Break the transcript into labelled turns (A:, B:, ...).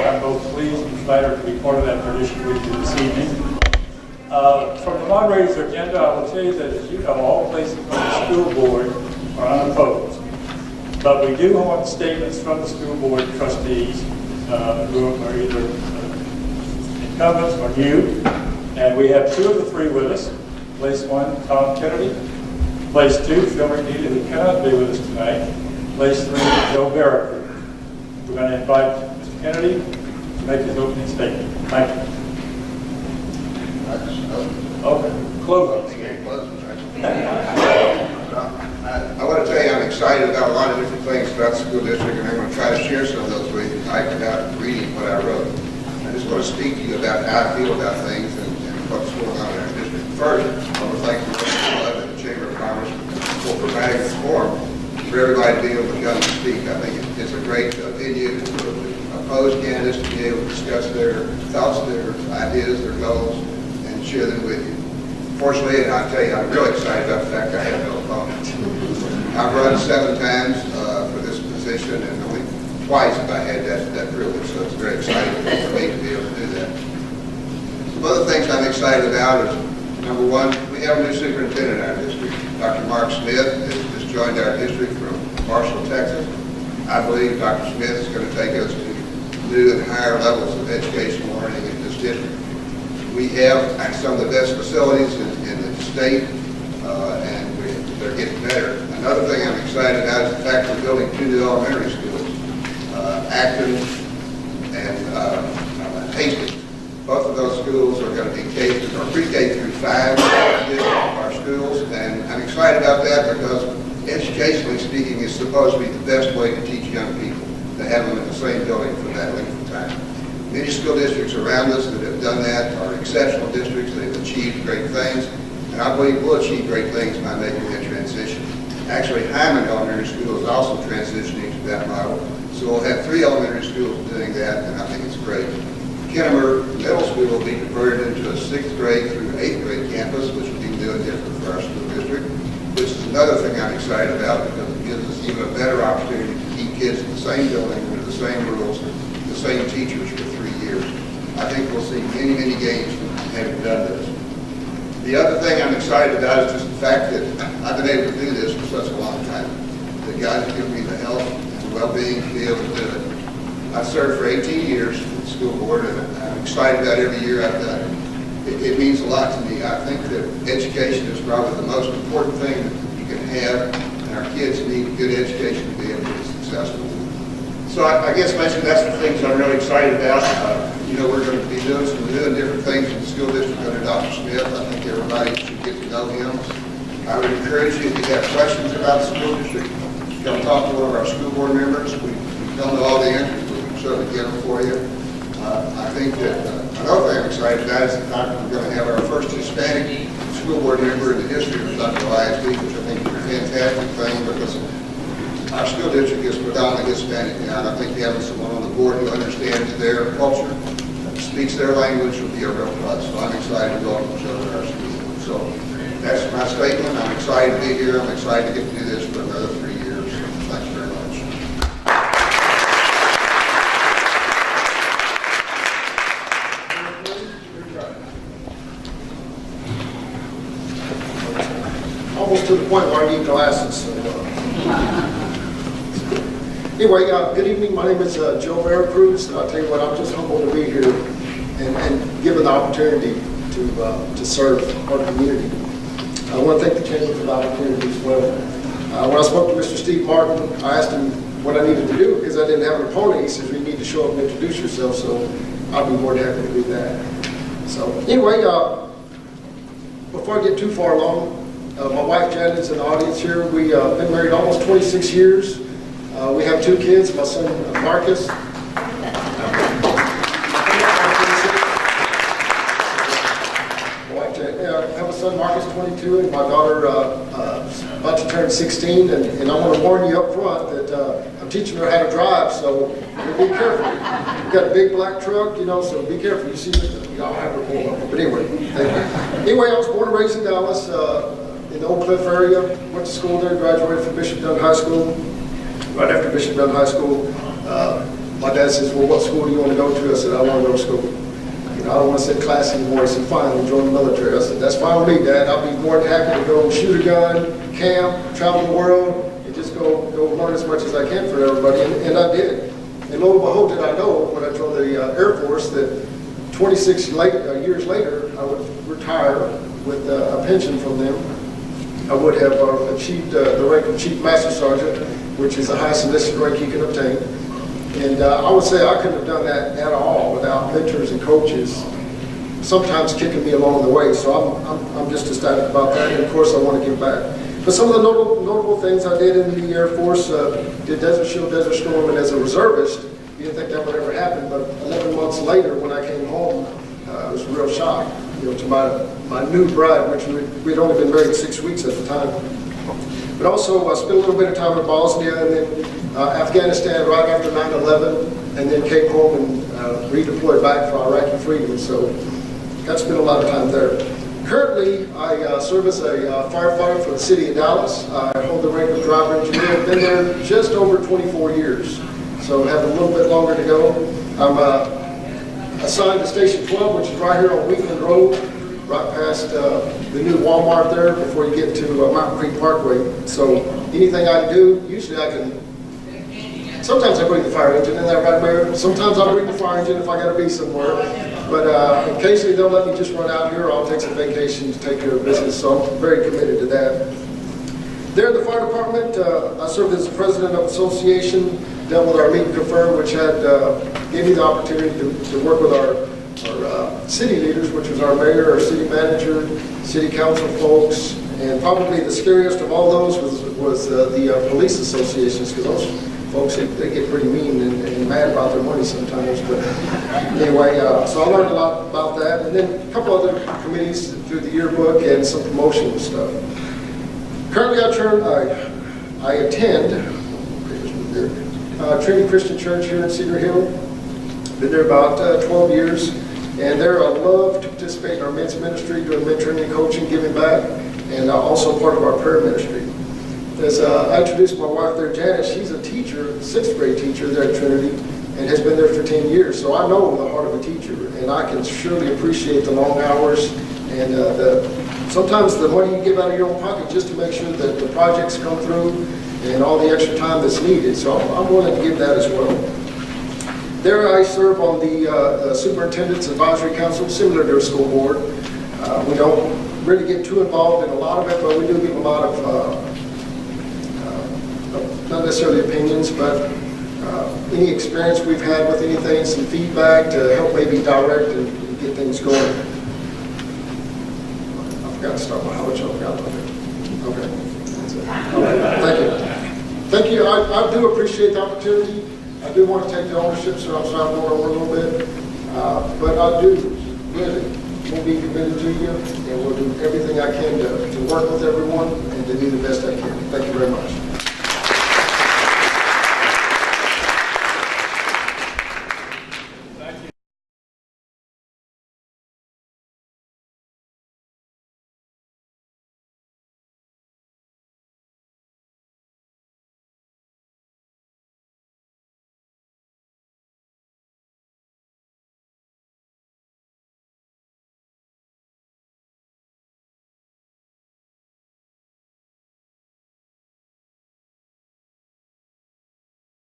A: I'm both pleased and flattered to be part of that tradition with you this evening. From the moderator's agenda, I will tell you that, as you know, all places on the school board are unopposed. But we do want statements from the school board trustees who are either incumbents or new. And we have two of the three with us. Place one, Tom Kennedy. Place two, Phil McNeely, who cannot be with us tonight. Place three, Joe Barrett. We're going to invite Mr. Kennedy to make his opening statement. Thank you. Okay, close up.
B: I want to tell you I'm excited about a lot of different things about the school district, and I'm going to try to share some of those with you tonight without reading what I wrote. I just want to speak to you about how I feel about things and what's going on in our district. First, I want to thank the Club and the Chamber of Commerce for providing this forum for everybody to be able to come and speak. I think it's a great venue for the opposed candidates to be able to discuss their thoughts, their ideas, their goals, and share them with you. Fortunately, and I'll tell you, I'm really excited about the fact I have no opponent. I've run 7 times for this position, and only twice have I had that privilege, so it's very exciting for me to be able to do that. Some other things I'm excited about is, number one, we have a new superintendent in our district. Dr. Mark Smith has just joined our district from Marshall, Texas. I believe Dr. Smith is going to take us to new and higher levels of educational learning in this district. We have some of the best facilities in the state, and they're getting better. Another thing I'm excited about is the fact we're building 2 new elementary schools, Acton and Hastings. Both of those schools are going to be pre-K through 5 of our schools, and I'm excited about that because educationally speaking, it's supposed to be the best way to teach young people, to have them in the same building for that length of time. Many school districts around us that have done that are exceptional districts. They've achieved great things, and I believe we'll achieve great things by making that transition. Actually, Hyman Elementary School is also transitioning to that model, so we'll have 3 elementary schools doing that, and I think it's great. Kennemer Middle School will be converted into a 6th grade through 8th grade campus, which will be new and different for our school district, which is another thing I'm excited about because it gives us even a better opportunity to keep kids in the same building under the same rules, the same teachers for 3 years. I think we'll see many, many gains from having done this. The other thing I'm excited about is just the fact that I've been able to do this for such a long time. That God has given me the health and the well-being to be able to do it. I've served for 18 years in the school board, and I'm excited about every year I've done it. It means a lot to me. I think that education is probably the most important thing that you can have, and our kids need a good education to be able to be successful. So I guess that's the things I'm really excited about. We're going to be doing some new and different things in the school district under Dr. Smith. I think everybody should get to know him. I would encourage you, if you have questions about the school district, come talk to one of our school board members. We don't know all the answers, but we can certainly get them for you. I think that another thing I'm excited about is the fact that we're going to have our first Hispanic school board member in the history of Duncanville ISD, which I think is a fantastic thing because our school district is predominantly Hispanic now, and I think having someone on the board who understands their culture, speaks their language, will be a real plus. So I'm excited to go and show our school. So that's my statement. I'm excited to be here. I'm excited to get to do this for another 3 years. Thanks very much.
C: Almost to the point where I need glasses. So, anyway, good evening. My name is Joe Veracruz. I'll tell you what, I'm just humbled to be here and given the opportunity to serve our community. I want to thank the Chamber for the opportunity as well. When I spoke to Mr. Steve Martin, I asked him what I needed to do because I didn't have an opponent. He says, you need to show up and introduce yourself, so I'll be more than happy to do that. So anyway, before I get too far along, my wife Janet's in the audience here. We've been married almost 26 years. We have 2 kids, my son Marcus. I have a son Marcus, 22, and my daughter about to turn 16. And I want to warn you up front that I'm teaching her how to drive, so be careful. We've got a big black truck, so be careful. You see, I'll have her pull up. But anyway, thank you. Anyway, I was born and raised in Dallas, in the Oak Cliff area. Went to school there, graduated from Bishop Dunn High School. Right after Bishop Dunn High School, My dad says, well, what school do you want to go to? I said, I want to go to school. You know, I don't want to sit in class anymore. He said, fine, we'll join the military. I said, that's fine with me, Dad. I'll be more than happy to go shoot a gun, camp, travel the world, and just go learn as much as I can for everybody. And I did. And lo and behold, did I know when I joined the Air Force that 26 years later, I would retire with a pension from them. I would have achieved the rank of Chief Master Sergeant, which is the highest enlisted rank you can obtain. And I would say I couldn't have done that at all without mentors and coaches, sometimes kicking me along the way. So I'm just ecstatic about that, and of course I want to give back. But some of the notable things I did in the Air Force, did Desert Shield, Desert Storm, and as a reservist, you didn't think that would ever happen, but 11 months later when I came home, it was a real shock, you know, to my new bride, which we'd only been married 6 weeks at the time. But also I spent a little bit of time in Bosnia and then Afghanistan right after 9/11, and then came home and redeployed back for Iraqi freedom. So got to spend a lot of time there. Currently, I serve as a firefighter for the city of Dallas. I hold the rank of driver engineer. I've been there just over 24 years, so I have a little bit longer to go. I'm assigned to Station 12, which is right here on Wheatland Road, right past the new Walmart there before you get to Mountain Creek Parkway. So anything I do, usually I can, sometimes I bring the fire engine, isn't that right, Mayor? Sometimes I bring the fire engine if I gotta be somewhere. But occasionally they'll let me just run out here, or I'll take some vacation to take care of business, so I'm very committed to that. There in the fire department, I served as the president of the association, dealt with our meet and confer, which gave me the opportunity to work with our city leaders, which was our mayor, our city manager, city council folks, and probably the scariest of all those was the police associations, because those folks, they get pretty mean and mad about their money sometimes. But anyway, so I learned a lot about that, and then a couple other committees through the yearbook and some promotional stuff. Currently, I attend Trinity Christian Church here in Cedar Hill. Been there about 12 years. And there I love to participate in our men's ministry, doing mentoring and coaching, giving back, and also part of our prayer ministry. As I introduced my wife there, Janet, she's a teacher, 6th grade teacher there at Trinity, and has been there for 10 years. So I know the heart of a teacher, and I can surely appreciate the long hours and sometimes the money you give out of your own pocket just to make sure that the projects come through and all the extra time that's needed. So I'm willing to give that as well. There I serve on the Superintendent's Advisory Council, similar to a school board. We don't really get too involved in a lot of it, but we do give a lot of, not necessarily opinions, but any experience we've had with anything, some feedback to help maybe direct and get things going. I forgot to start my how much I forgot about it. Okay. That's it. Thank you. Thank you. I do appreciate the opportunity. I do want to take the ownership, so I'm sorry I'm going over a little bit. But I do really will be committed to you, and will do everything I can to work with everyone and to do the best I can. Thank you very much.